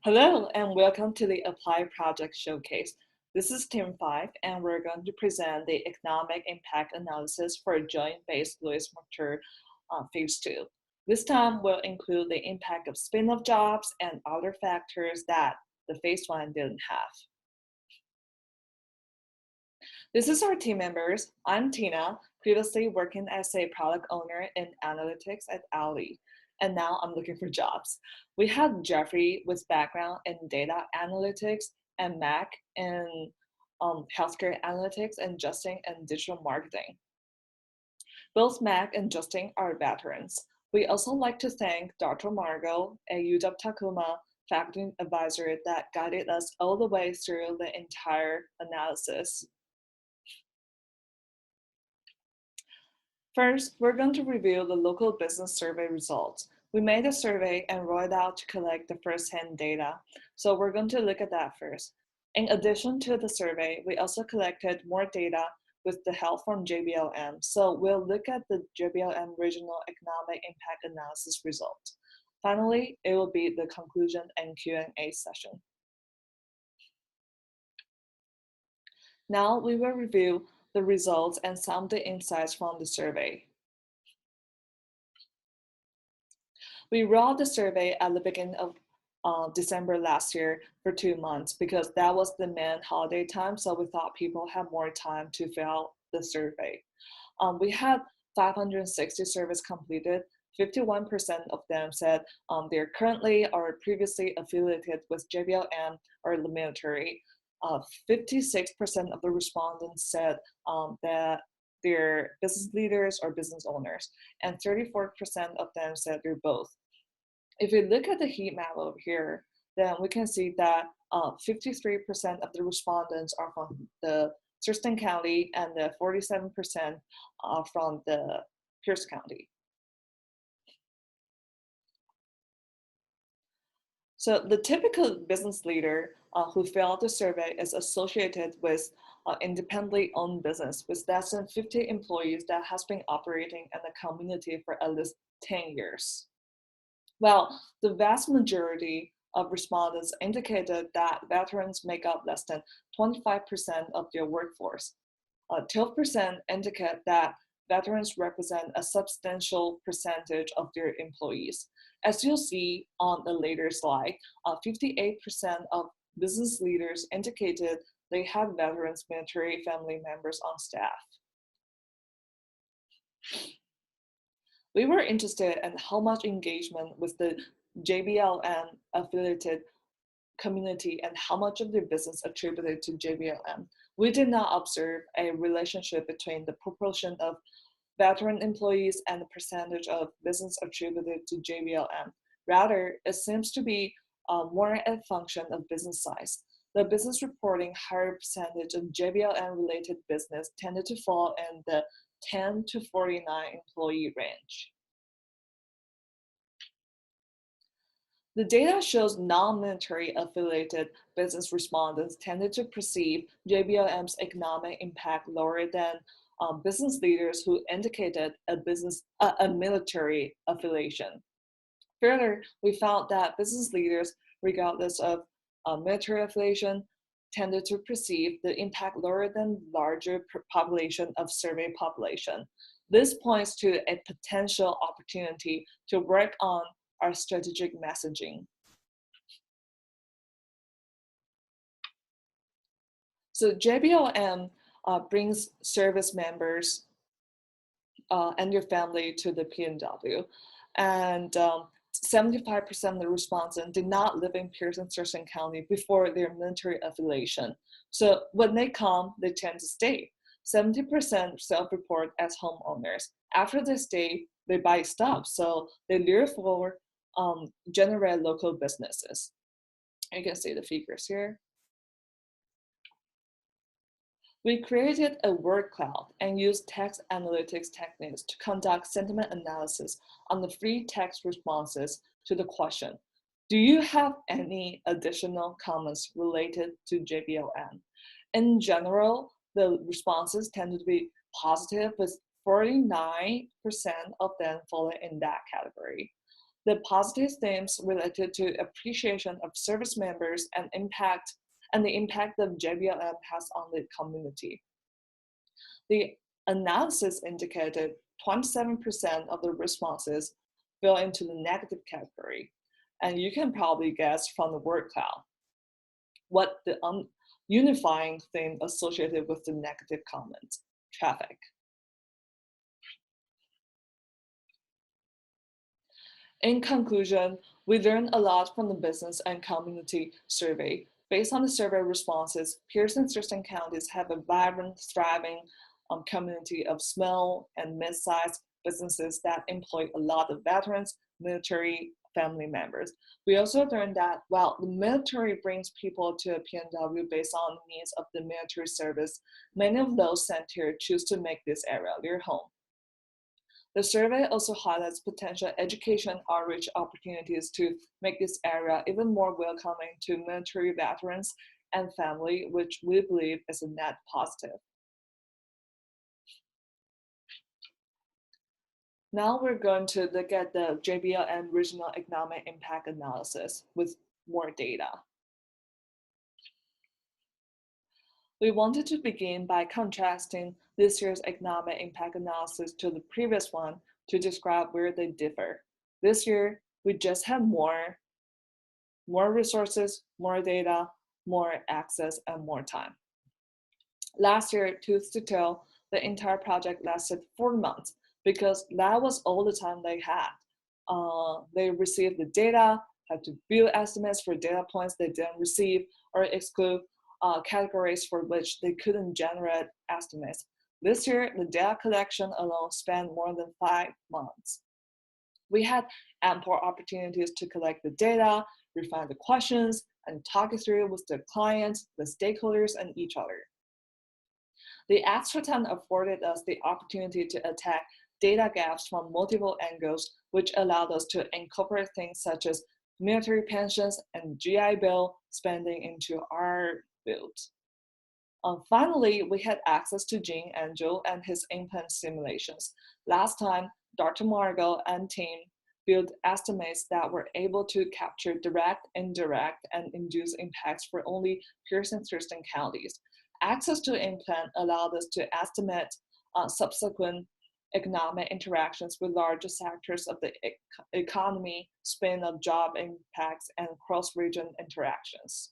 Hello and welcome to the Apply Project Showcase. This is Team 5 and we're going to present the economic impact analysis for joint-based Lewis-Morter Phase 2. This time we'll include the impact of spin-off jobs and other factors that the Phase 1 didn't have. This is our team members. I'm Tina, previously working as a product owner in analytics at Audi, and now I'm looking for jobs. We have Jeffrey with background in data analytics and Mac in healthcare analytics and Justin in digital marketing. Both Mac and Justin are veterans. We also like to thank Dr. Margot, a UW-Tacoma faculty advisor that guided us all the way through the entire analysis. First, we're going to review the local business survey results. We made a survey and rolled out to collect the first-hand data, so we're going to look at that first. In addition to the survey, we also collected more data with the help from JBLM, so we'll look at the JBLM Regional Economic Impact Analysis results. Finally, it will be the conclusion and Q&A session. Now we will review the results and some of the insights from the survey. We rolled the survey at the beginning of December last year for 2 months because that was the main holiday time, so we thought people had more time to fill out the survey. We had 560 surveys completed. 51% of them said they're currently or previously affiliated with JBLM or the military. 56% of the respondents said that they're business leaders or business owners, and 34% of them said they're both. If we look at the heat map over here, then we can see that 53% of the respondents are from the Thurston County and the 47% are from the Pierce County. So the typical business leader who filled the survey is associated with independently owned business with less than 50 employees that has been operating in the community for at least 10 years. Well, the vast majority of respondents indicated that veterans make up less than 25% of their workforce. 12% indicate that veterans represent a substantial percentage of their employees. As you'll see on the later slide, 58% of business leaders indicated they had veterans military family members on staff. We were interested in how much engagement with the JBLM affiliated community and how much of their business attributed to JBLM. We did not observe a relationship between the proportion of veteran employees and the percentage of business attributed to JBLM. Rather, it seems to be more a function of business size. The business reporting higher percentage of JBLM-related business tended to fall in the 10 to 49 employee range. The data shows non-military affiliated business respondents tended to perceive JBLM's economic impact lower than business leaders who indicated a military affiliation. Further, we found that business leaders, regardless of military affiliation, tended to perceive the impact lower than larger population of survey population. This points to a potential opportunity to work on our strategic messaging. So JBLM brings service members and your family to the PNW, and 75% of the respondents did not live in Pierce and Thurston County before their military affiliation. So when they come, they tend to stay. 70% self-report as homeowners. After they stay, they buy stuff, so they therefore generate local businesses. You can see the figures here. We created a word cloud and used text analytics techniques to conduct sentiment analysis on the free text responses to the question, do you have any additional comments related to JBLM? In general, the responses tended to be positive, with 49% of them falling in that category. The positive themes related to appreciation of service members and the impact that JBLM has on the community. The analysis indicated 27% of the responses fell into the negative category, and you can probably guess from the word cloud what the unifying theme associated with the negative comments: traffic. In conclusion, we learned a lot from the business and community survey. Based on the survey responses, Pierce and Thurston counties have a vibrant, thriving community of small and mid-sized businesses that employ a lot of veterans, military family members. We also learned that while the military brings people to a PNW based on the needs of the military service, many of those sent here choose to make this area their home. The survey also highlights potential education outreach opportunities to make this area even more welcoming to military veterans and family, which we believe is a net positive. Now we're going to look at the JBLM regional economic impact analysis with more data. We wanted to begin by contrasting this year's economic impact analysis to the previous one to describe where they differ. This year, we just have more resources, more data, more access, and more time. Last year, tooth to tail, the entire project lasted 4 months because that was all the time they had. They received the data, had to build estimates for data points they didn't receive, or exclude categories for which they couldn't generate estimates. This year, the data collection alone spanned more than 5 months. We had ample opportunities to collect the data, refine the questions, and talk it through with the clients, the stakeholders, and each other. The extra time afforded us the opportunity to attack data gaps from multiple angles, which allowed us to incorporate things such as military pensions and GI Bill spending into our build. Finally, we had access to Gene Angel and his implant simulations. Last time, Dr. Margot and team built estimates that were able to capture direct, indirect, and induced impacts for only Pierce and Thurston counties. Access to implant allowed us to estimate subsequent economic interactions with larger sectors of the economy, span of job impacts, and cross-region interactions.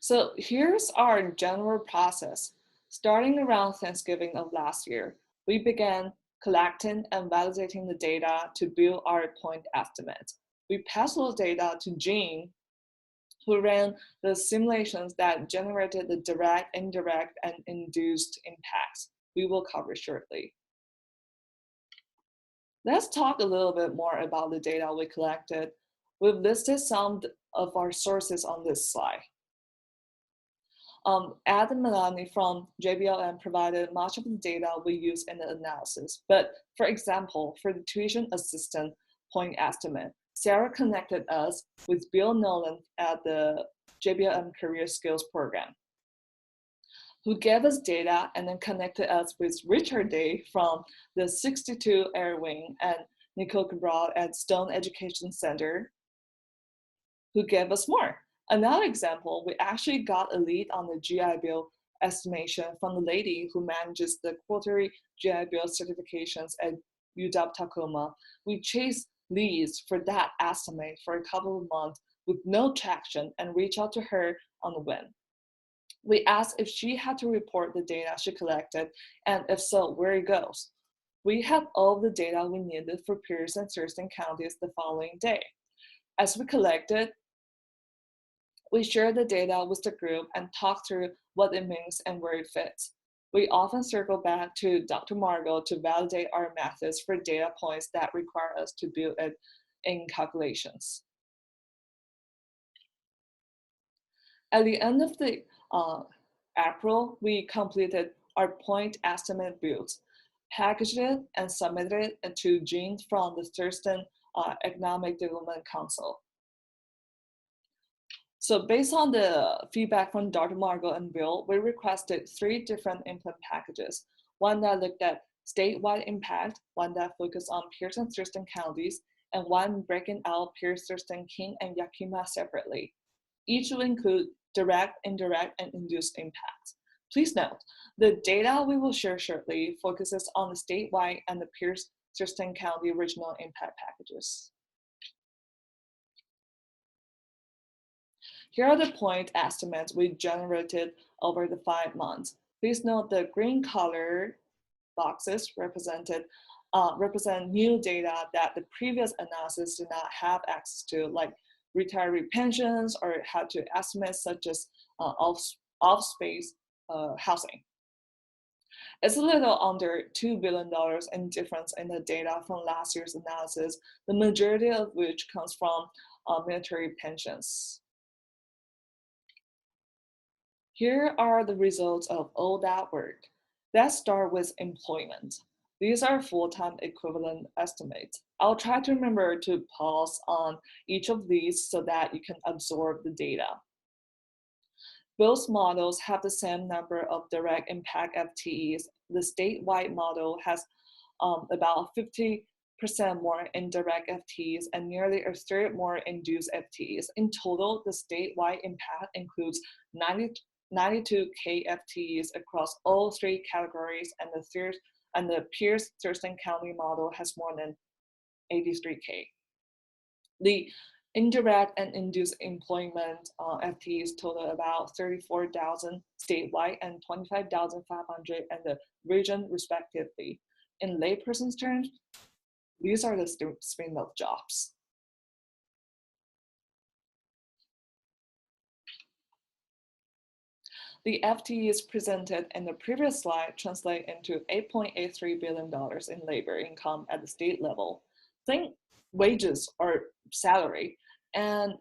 So here's our general process. Starting around Thanksgiving of last year, we began collecting and validating the data to build our point estimates. We passed those data to Gene, who ran the simulations that generated the direct, indirect, and induced impacts we will cover shortly. Let's talk a little bit more about the data we collected. We've listed some of our sources on this slide. Ed and Melanie from JBLM provided much of the data we use in the analysis. But for example, for the tuition assistant point estimate, Sarah connected us with Bill Nolan at the JBLM Career Skills Program, who gave us data and then connected us with Richard Day from the 62 Air Wing and Nicole Cabral at Stone Education Center, who gave us more. Another example, we actually got a lead on the GI Bill estimation from the lady who manages the quarterly GI Bill certifications at UW-Tacoma. We chased leads for that estimate for a couple of months with no traction and reached out to her on the whim. We asked if she had to report the data she collected, and if so, where it goes. We had all the data we needed for Pierce and Thurston counties the following day. As we collected, we shared the data with the group and talked through what it means and where it fits. We often circle back to Dr. Margot to validate our methods for data points that require us to build it in calculations. At the end of the April, we completed our point estimate builds, packaged it, and submitted it to Gene from the Thurston Economic Development Council. So based on the feedback from Dr. Margot and Bill, we requested 3 different implant packages. One that looked at statewide impact, one that focused on Pierce and Thurston counties, and one breaking out Pierce, Thurston, King, and Yakima separately. Each will include direct, indirect, and induced impacts. Please note, the data we will share shortly focuses on the statewide and the Pierce, Thurston County regional impact packages. Here are the point estimates we generated over the 5 months. Please note the green color boxes represent new data that the previous analysis did not have access to, like retiree pensions or how to estimate such as off-space housing. It's a little under $2 billion in difference in the data from last year's analysis, the majority of which comes from military pensions. Here are the results of all that work. Let's start with employment. These are full-time equivalent estimates. I'll try to remember to pause on each of these so that you can absorb the data. Both models have the same number of direct impact FTEs. The statewide model has about 50% more indirect FTEs and nearly a third more induced FTEs. In total, the statewide impact includes 92K FTEs across all 3 categories, and the Pierce Thurston County model has more than 83K. The indirect and induced employment FTEs total about 34,000 statewide and 25,500 in the region respectively. In layperson's terms, these are the stream of jobs. The FTEs presented in the previous slide translate into $8.83 billion in labor income at the state level. Think wages or salary, and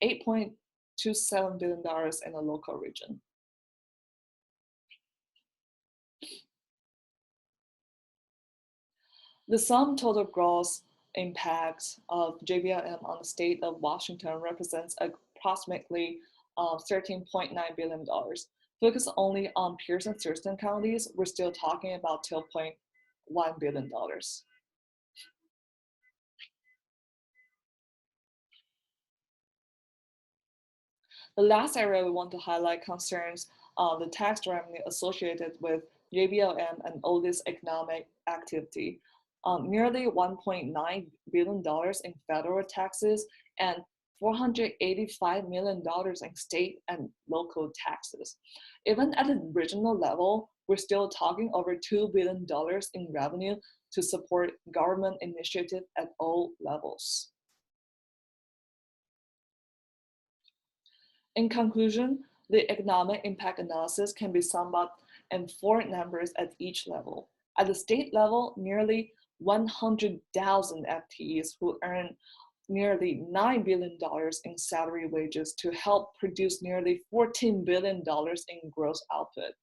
$8.27 billion in the local region. The sum total gross impact of JBLM on the state of Washington represents approximately $13.9 billion. Focus only on Pierce and Thurston counties, we're still talking about $12.1 billion. The last area we want to highlight concerns the tax revenue associated with JBLM and all this economic activity. Nearly $1.9 billion in federal taxes and $485 million in state and local taxes. Even at the regional level, we're still talking over $2 billion in revenue to support government initiative at all levels. In conclusion, the economic impact analysis can be summed up in 4 numbers at each level. At the state level, nearly 100,000 FTEs who earn nearly $9 billion in salary wages to help produce nearly $14 billion in gross output,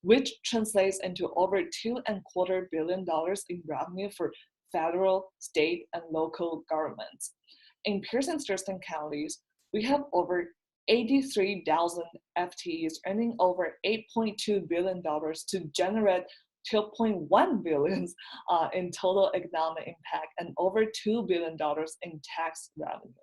which translates into over $2.25 billion in revenue for federal, state, and local governments. In Pierce and Thurston counties, we have over 83,000 FTEs earning over $8.2 billion to generate $12.1 billion in total economic impact and over $2 billion in tax revenue.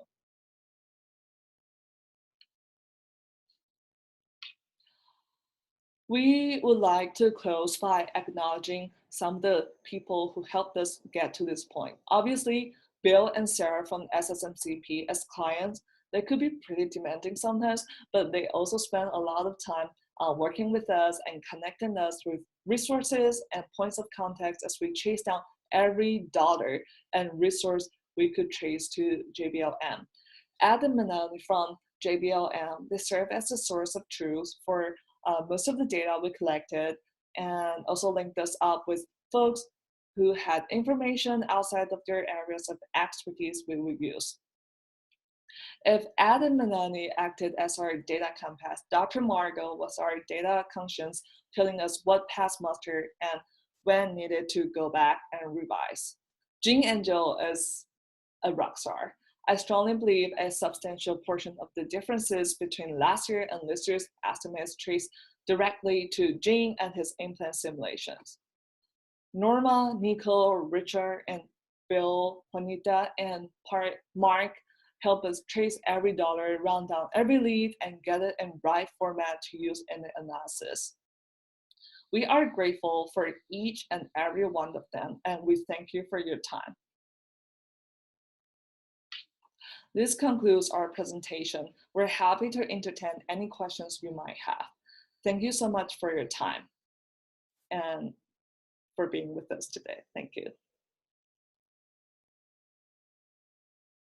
We would like to close by acknowledging some of the people who helped us get to this point. Obviously, Bill and Sarah from SSMCP as clients, they could be pretty demanding sometimes, but they also spend a lot of time working with us and connecting us with resources and points of contact as we chase down every dollar and resource we could trace to JBLM. Adam and Melanie from JBLM, they serve as a source of truth for most of the data we collected and also linked us up with folks who had information outside of their areas of expertise we would use. If Adam and Melanie acted as our data compass, Dr. Margot was our data conscience, telling us what passed muster and when needed to go back and revise. Jean Angel is a rock star. I strongly believe a substantial portion of the differences between last year and this year's estimates trace directly to Jean and his implant simulations. Norma, Nico, Richard, and Bill, Juanita, and Mark help us trace every dollar, run down every lead, and get it in right format to use in the analysis. We are grateful for each and every one of them, and we thank you for your time. This concludes our presentation. We're happy to entertain any questions you might have. Thank you so much for your time and for being with us today. Thank you.